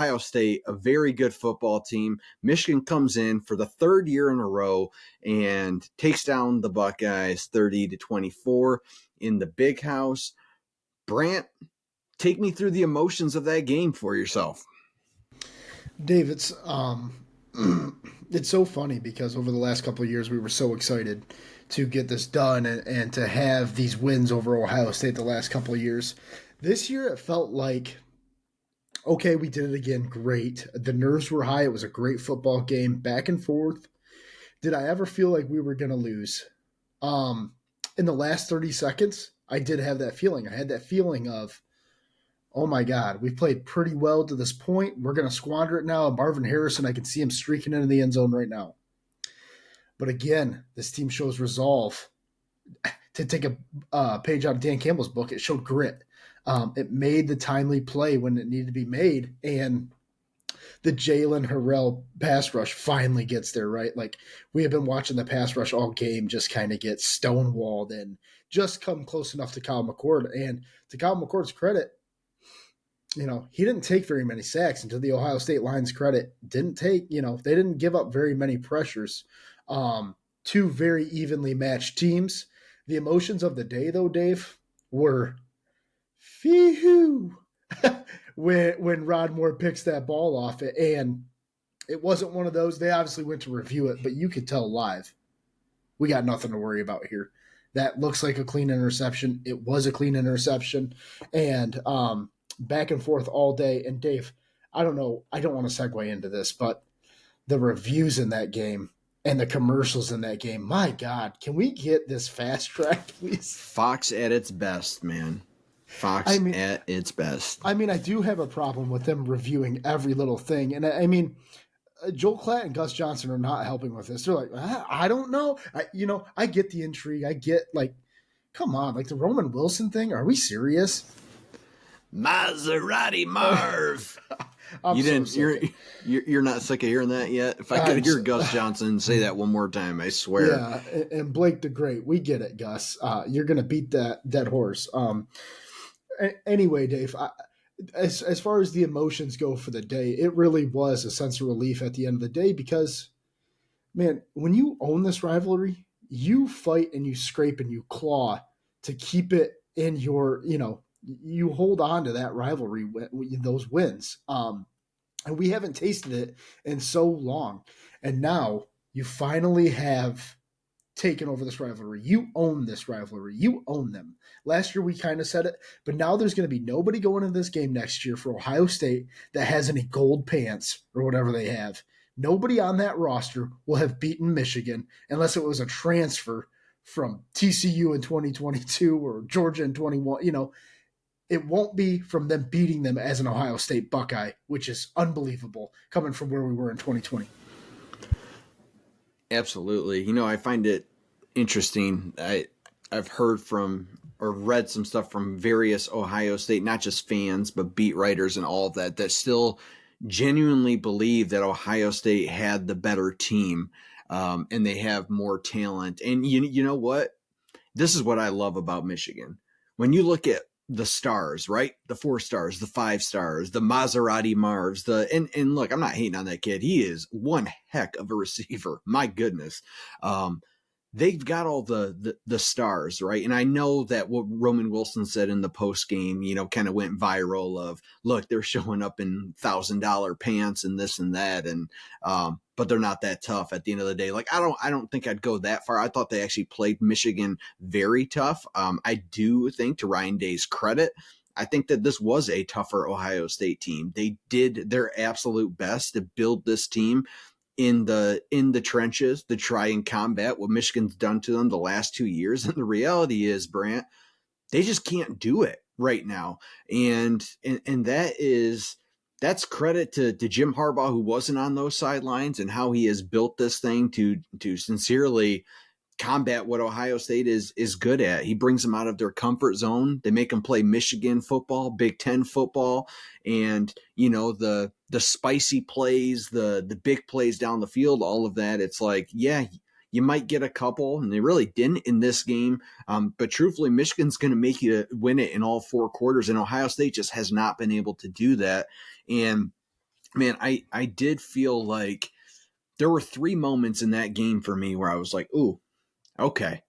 Ohio State, a very good football team. Michigan comes in for the third year in a row and takes down the Buckeyes 30-24 in the Big House. Brant, take me through the emotions of that game for yourself. Dave, it's so funny because over the last couple of years we were so excited to get this done and to have these wins over Ohio State the last couple of years. This year it felt like, okay, we did it again. Great. The nerves were high. It was a great football game, back and forth. Did I ever feel like we were going to lose? In the last 30 seconds, I did have that feeling. I had that feeling of, oh my God, we've played pretty well to this point. We're going to squander it now. Marvin Harrison, I can see him streaking into the end zone right now. But again, this team shows resolve. To take a page out of Dan Campbell's book, it showed grit. It made the timely play when it needed to be made. And the Jalen Harrell pass rush finally gets there, right? Like, we have been watching the pass rush all game just kind of get stonewalled and just come close enough to Kyle McCord. And to Kyle McCord's credit, he didn't take very many sacks. And to the Ohio State line's credit, they didn't give up very many pressures. Two very evenly matched teams. The emotions of the day, though, Dave, were phew when Rod Moore picks that ball off it. And it wasn't one of those. They obviously went to review it, but you could tell live, we got nothing to worry about here. That looks like a clean interception. It was a clean interception. And back and forth all day. And Dave, I don't know, I don't want to segue into this, but the reviews in that game and the commercials in that game, my God, can we get this fast track, please? Fox at its best, man. At its best. I do have a problem with them reviewing every little thing. And Joel Klatt and Gus Johnson are not helping with this. They're like, I don't know. I get the intrigue. I get, like, come on, like the Roman Wilson thing. Are we serious? Maserati Marv. You're not sick of hearing that yet? If I could hear Gus Johnson say that one more time, I swear. Yeah, and Blake the Great. We get it, Gus. You're going to beat that horse. Anyway, Dave, as far as the emotions go for the day, it really was a sense of relief at the end of the day because, man, when you own this rivalry, you fight and you scrape and you claw to keep it in your, you hold on to that rivalry, those wins. And we haven't tasted it in so long. And now you finally have taken over this rivalry. You own this rivalry. You own them. Last year we kind of said it, but now there's going to be nobody going into this game next year for Ohio State that has any gold pants or whatever they have. Nobody on that roster will have beaten Michigan unless it was a transfer from TCU in 2022 or Georgia in 21. It won't be from them beating them as an Ohio State Buckeye, which is unbelievable coming from where we were in 2020. Absolutely. I find it interesting. I've heard from or read some stuff from various Ohio State, not just fans, but beat writers and all of that still genuinely believe that Ohio State had the better team and they have more talent. And you know what? This is what I love about Michigan. When you look at the stars, right? The 4 stars, the 5 stars, the Maserati Marvs, and look, I'm not hating on that kid. He is one heck of a receiver. My goodness. They've got all the stars, right? And I know that what Roman Wilson said in the post game, kind of went viral of, look, they're showing up in $1,000 pants and this and that. And, but they're not that tough at the end of the day. Like, I don't think I'd go that far. I thought they actually played Michigan very tough. I do think, to Ryan Day's credit, I think that this was a tougher Ohio State team. They did their absolute best to build this team in the trenches to try and combat what Michigan's done to them the last 2 years. And the reality is, Brant, they just can't do it right now. And that's credit to Jim Harbaugh, who wasn't on those sidelines, and how he has built this thing to sincerely combat what Ohio State is good at. He brings them out of their comfort zone. They make them play Michigan football, Big Ten football, and the spicy plays, the big plays down the field, all of that. It's like, yeah, you might get a couple, and they really didn't in this game. But truthfully, Michigan's going to make you win it in all 4 quarters, and Ohio State just has not been able to do that. And man, I did feel like there were 3 moments in that game for me where I was like, ooh, okay,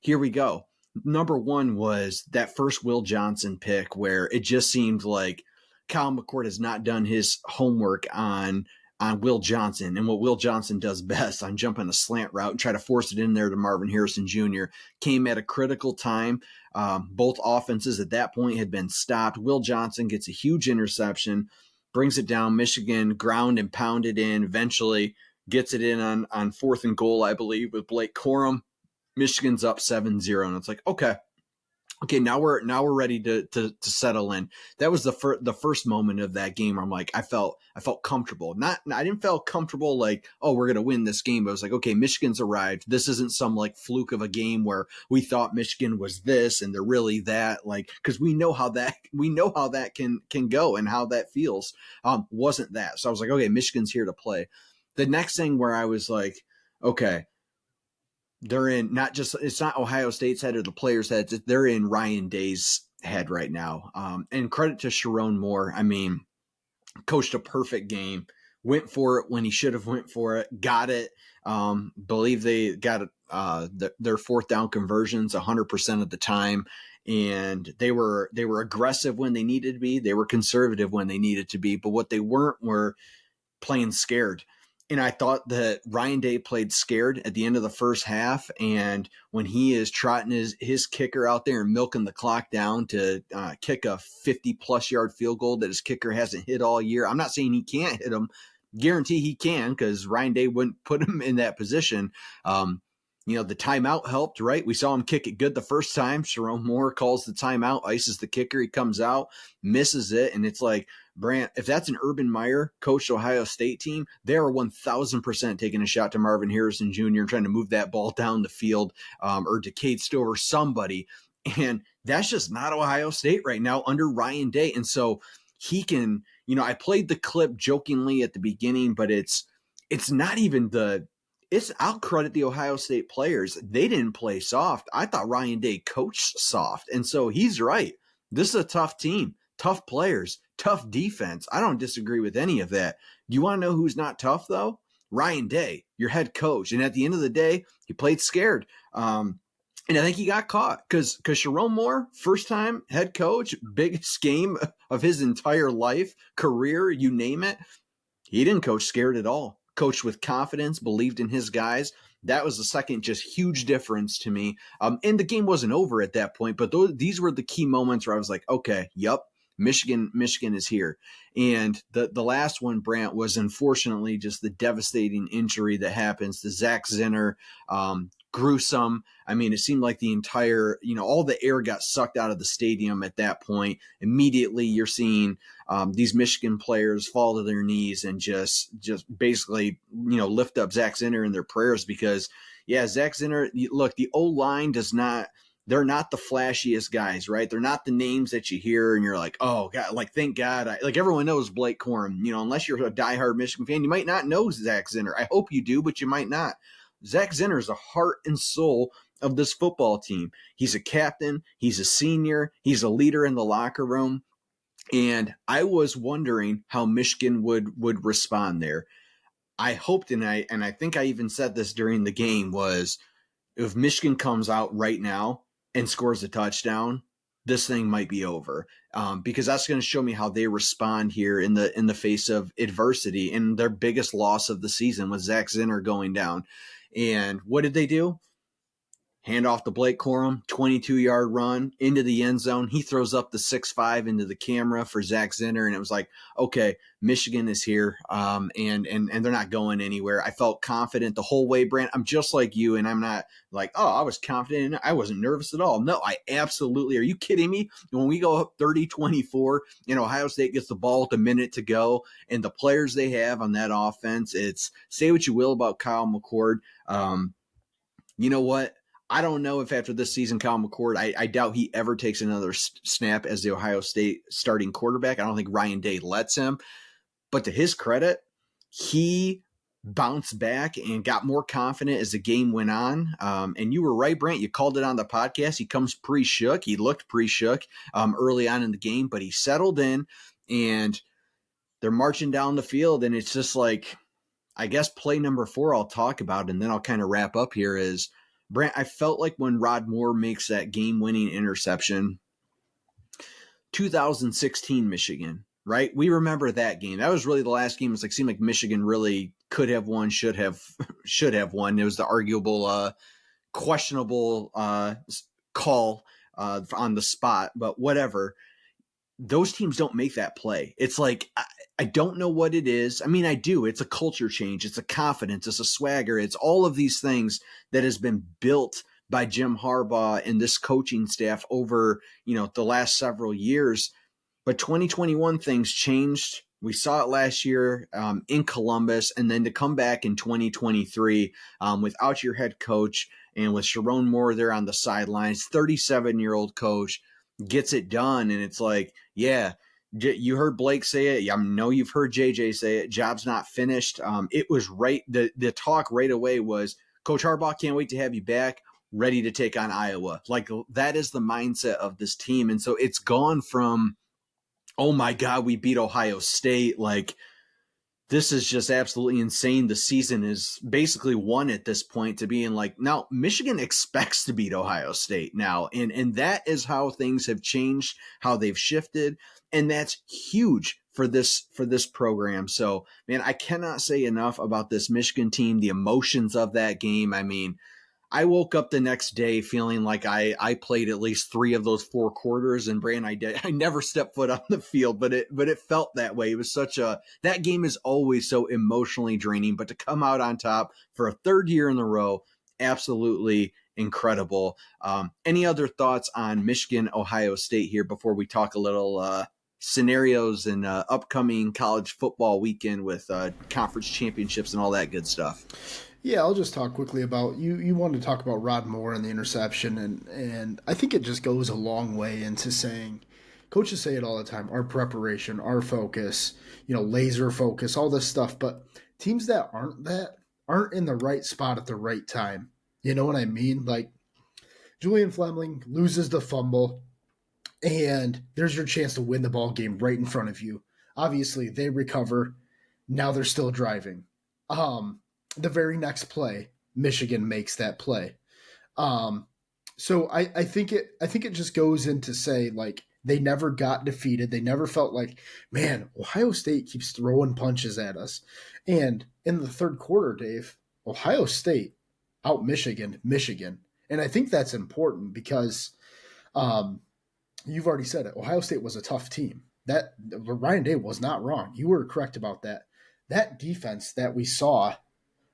here we go. Number one was that first Will Johnson pick where it just seemed like Kyle McCord has not done his homework on Will Johnson and what Will Johnson does best on jumping a slant route and try to force it in there to Marvin Harrison Jr. Came at a critical time. Both offenses at that point had been stopped. Will Johnson gets a huge interception, brings it down. Michigan ground and pounded in, eventually gets it in on 4th and goal, I believe, with Blake Corum. Michigan's up 7-0, and it's like, okay, now we're ready to settle in. That was the first moment of that game where I'm like, I felt comfortable. I didn't feel comfortable like, oh, we're gonna win this game, but I was like, okay, Michigan's arrived. This isn't some like fluke of a game where we thought Michigan was this and they're really that. Like, because we know how that can go and how that feels. Wasn't that? So I was like, okay, Michigan's here to play. The next thing where I was like, okay, they're in not just, it's not Ohio State's head or the players' heads. They're in Ryan Day's head right now. And credit to Sherrone Moore. I mean, coached a perfect game, went for it when he should have went for it, got it. Believe they got their 4th down conversions 100% of the time. And they were aggressive when they needed to be. They were conservative when they needed to be. But what they weren't were playing scared. And I thought that Ryan Day played scared at the end of the first half. And when he is trotting his kicker out there and milking the clock down to kick a 50-plus yard field goal that his kicker hasn't hit all year, I'm not saying he can't hit them. Guarantee he can, because Ryan Day wouldn't put him in that position. The timeout helped, right? We saw him kick it good the first time. Sherrone Moore calls the timeout, ices the kicker. He comes out, misses it. And it's like, Brant, if that's an Urban Meyer coached Ohio State team, they are 1,000% taking a shot to Marvin Harrison Jr. and trying to move that ball down the field, or to Cade Stover, somebody. And that's just not Ohio State right now under Ryan Day. And so he can, I played the clip jokingly at the beginning, but it's not even I'll credit the Ohio State players. They didn't play soft. I thought Ryan Day coached soft. And so he's right. This is a tough team, tough players, tough defense. I don't disagree with any of that. Do you want to know who's not tough, though? Ryan Day, your head coach. And at the end of the day, he played scared. And I think he got caught because Sherrone Moore, first time head coach, biggest game of his entire life, career, you name it. He didn't coach scared at all. Coached with confidence, believed in his guys. That was the second just huge difference to me. And the game wasn't over at that point, but these were the key moments where I was like, okay, yep, Michigan is here. And the last one, Brant, was unfortunately just the devastating injury that happens to Zach Zinner. Gruesome. I mean, it seemed like the entire, all the air got sucked out of the stadium at that point. Immediately, you're seeing these Michigan players fall to their knees and just basically, lift up Zach Zinner in their prayers because, yeah, Zach Zinner, look, the O-line they're not the flashiest guys, right? They're not the names that you hear and you're like, oh, God, like, thank God. Like, everyone knows Blake Corum, unless you're a diehard Michigan fan, you might not know Zach Zinner. I hope you do, but you might not. Zach Zinner is the heart and soul of this football team. He's a captain. He's a senior. He's a leader in the locker room. And I was wondering how Michigan would respond there. I hoped, and I think I even said this during the game, was if Michigan comes out right now and scores a touchdown, this thing might be over, because that's going to show me how they respond here in the face of adversity. And their biggest loss of the season was Zach Zinner going down. And what did they do? Hand off to Blake Corum, 22-yard run into the end zone. He throws up the 6-5 into the camera for Zach Zinner, and it was like, okay, Michigan is here, and they're not going anywhere. I felt confident the whole way, Brant. I'm just like you, and I'm not like, oh, I was confident. I wasn't nervous at all. No, I absolutely. Are you kidding me? When we go up 30-24, and Ohio State gets the ball with a minute to go, and the players they have on that offense, it's say what you will about Kyle McCord. You know what? I don't know if after this season, Kyle McCord, I doubt he ever takes another snap as the Ohio State starting quarterback. I don't think Ryan Day lets him. But to his credit, he bounced back and got more confident as the game went on. And you were right, Brant. You called it on the podcast. He comes pre-shook. He looked pre-shook early on in the game, but he settled in. And they're marching down the field, and it's just like, I guess play number 4 I'll talk about, and then I'll kind of wrap up here is, Brant, I felt like when Rod Moore makes that game-winning interception, 2016 Michigan, right? We remember that game. That was really the last game. It seemed like Michigan really could have won, should have won. It was the arguable, questionable call on the spot, but whatever. Those teams don't make that play. It's like, I don't know what it is. I mean, I do. It's a culture change. It's a confidence. It's a swagger. It's all of these things that has been built by Jim Harbaugh and this coaching staff over, the last several years. But 2021 things changed. We saw it last year in Columbus, and then to come back in 2023 without your head coach and with Sherrone Moore there on the sidelines, 37-year-old coach gets it done. And it's like, yeah, you heard Blake say it. I know you've heard JJ say it. Job's not finished. It was right. The talk right away was, Coach Harbaugh, can't wait to have you back, ready to take on Iowa. Like, that is the mindset of this team. And so it's gone from, oh my God, we beat Ohio State. Like, this is just absolutely insane. The season is basically won at this point, to being like, now Michigan expects to beat Ohio State now. And that is how things have changed, how they've shifted. And that's huge for this program. So, man, I cannot say enough about this Michigan team, the emotions of that game. I mean, I woke up the next day feeling like I played at least 3 of those 4 quarters, and I never stepped foot on the field, but it felt that way. It was that game is always so emotionally draining, but to come out on top for a 3rd year in a row, absolutely incredible. Any other thoughts on Michigan, Ohio State here before we talk a little scenarios and upcoming college football weekend with conference championships and all that good stuff? Yeah, I'll just talk quickly about you wanted to talk about Rod Moore and the interception, and I think it just goes a long way into saying, coaches say it all the time, our preparation, our focus, laser focus, all this stuff, but teams that aren't in the right spot at the right time. You know what I mean? Like, Julian Fleming loses the fumble, and there's your chance to win the ball game right in front of you. Obviously, they recover. Now they're still driving. The very next play, Michigan makes that play. So I think it just goes into say, like, they never got defeated. They never felt like, man, Ohio State keeps throwing punches at us. And in the 3rd quarter, Dave, Ohio State out Michigan. And I think that's important because you've already said it. Ohio State was a tough team. That Ryan Day was not wrong. You were correct about that. That defense that we saw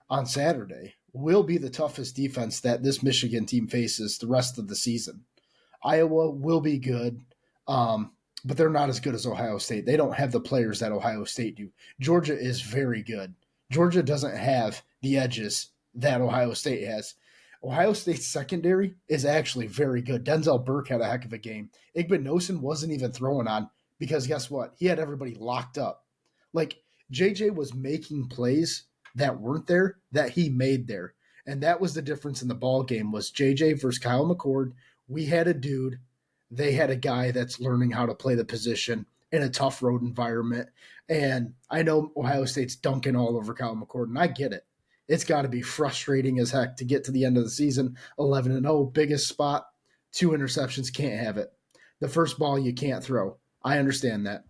on Saturday will be the toughest defense that this Michigan team faces the rest of the season. Iowa will be good, but they're not as good as Ohio State. They don't have the players that Ohio State do. Georgia is very good. Georgia doesn't have the edges that Ohio State has. Ohio State's secondary is actually very good. Denzel Burke had a heck of a game. Igbinosun wasn't even throwing on because guess what? He had everybody locked up. Like, JJ was making plays that weren't there that he made there. And that was the difference in the ball game was JJ versus Kyle McCord. We had a dude. They had a guy that's learning how to play the position in a tough road environment. And I know Ohio State's dunking all over Kyle McCord, and I get it. It's got to be frustrating as heck to get to the end of the season, 11-0, biggest spot, 2 interceptions, can't have it. The first ball you can't throw. I understand that.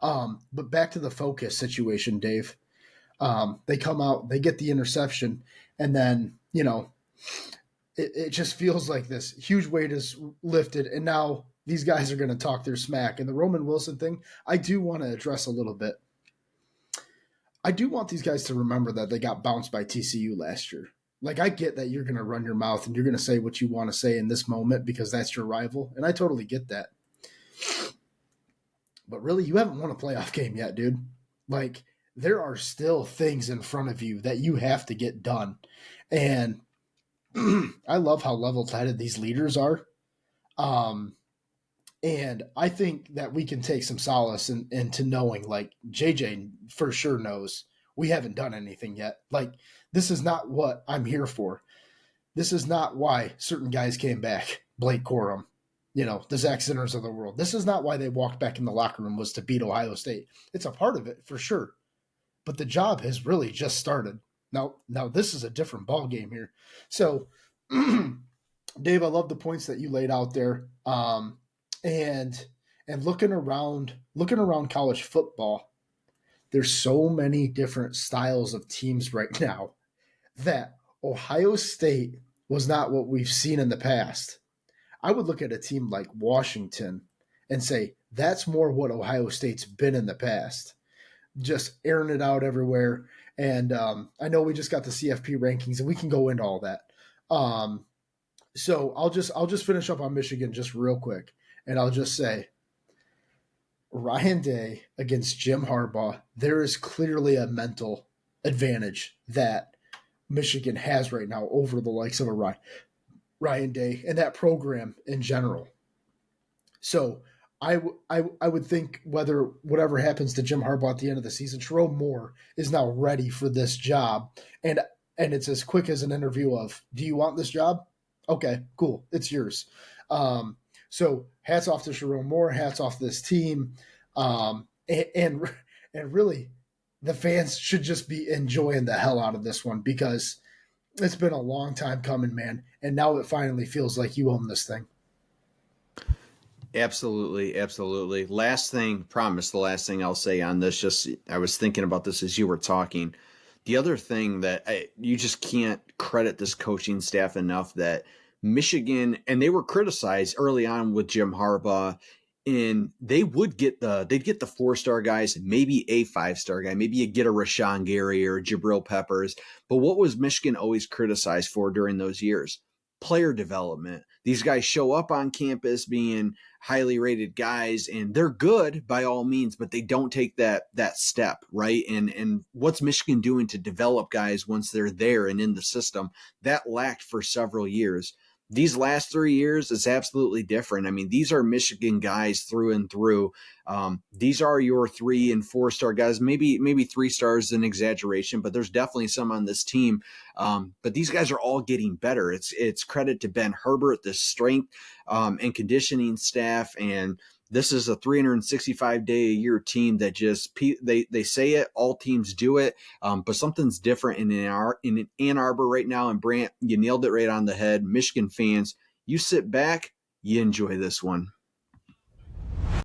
But back to the focus situation, Dave. They come out, they get the interception, and then, it just feels like this huge weight is lifted, and now these guys are going to talk their smack. And the Roman Wilson thing, I do want to address a little bit. I do want these guys to remember that they got bounced by TCU last year. Like, I get that you're going to run your mouth and you're going to say what you want to say in this moment because that's your rival, and I totally get that. But really, you haven't won a playoff game yet, dude. Like, there are still things in front of you that you have to get done. And I love how level-headed these leaders are. And I think that we can take some solace into knowing, like, JJ for sure knows we haven't done anything yet. Like, this is not what I'm here for. This is not why certain guys came back. Blake Corum, the Zach Sinners of the world. This is not why they walked back in the locker room, was to beat Ohio State. It's a part of it for sure, but the job has really just started. Now this is a different ball game here. So, Dave, I love the points that you laid out there, and looking around college football. There's so many different styles of teams right now that Ohio State was not what we've seen in the past. I would look at a team like Washington and say that's more what Ohio State's been in the past, just airing it out everywhere. And I know we just got the CFP rankings, and we can go into all that. So I'll just finish up on Michigan just real quick, and I'll just say Ryan Day against Jim Harbaugh. There is clearly a mental advantage that Michigan has right now over the likes of a Ryan Day and that program in general. So I would think whatever happens to Jim Harbaugh at the end of the season, Sherrone Moore is now ready for this job, and it's as quick as an interview of, do you want this job? Okay, cool, it's yours. So hats off to Sherrone Moore, hats off to this team, and really the fans should just be enjoying the hell out of this one because it's been a long time coming, man, and now it finally feels like you own this thing. Absolutely, absolutely. Last thing, promise the last thing I'll say on this, just I was thinking about this as you were talking. The other thing that you just can't credit this coaching staff enough, that Michigan, and they were criticized early on with Jim Harbaugh, and they'd get the 4-star guys, maybe a 5-star guy, maybe you get a Rashawn Gary or Jabril Peppers. But what was Michigan always criticized for during those years? Player development. These guys show up on campus being highly rated guys, and they're good by all means, but they don't take that step, right? And what's Michigan doing to develop guys once they're there and in the system? That lacked for several years. These last 3 years is absolutely different. I mean, these are Michigan guys through and through. These are your 3 and 4-star guys. Maybe 3 stars is an exaggeration, but there's definitely some on this team. But these guys are all getting better. It's credit to Ben Herbert, the strength and conditioning staff, and this is a 365-day-a-year team that just they say it. All teams do it, but something's different in Ann Arbor right now. And Brant, you nailed it right on the head. Michigan fans, you sit back, you enjoy this one.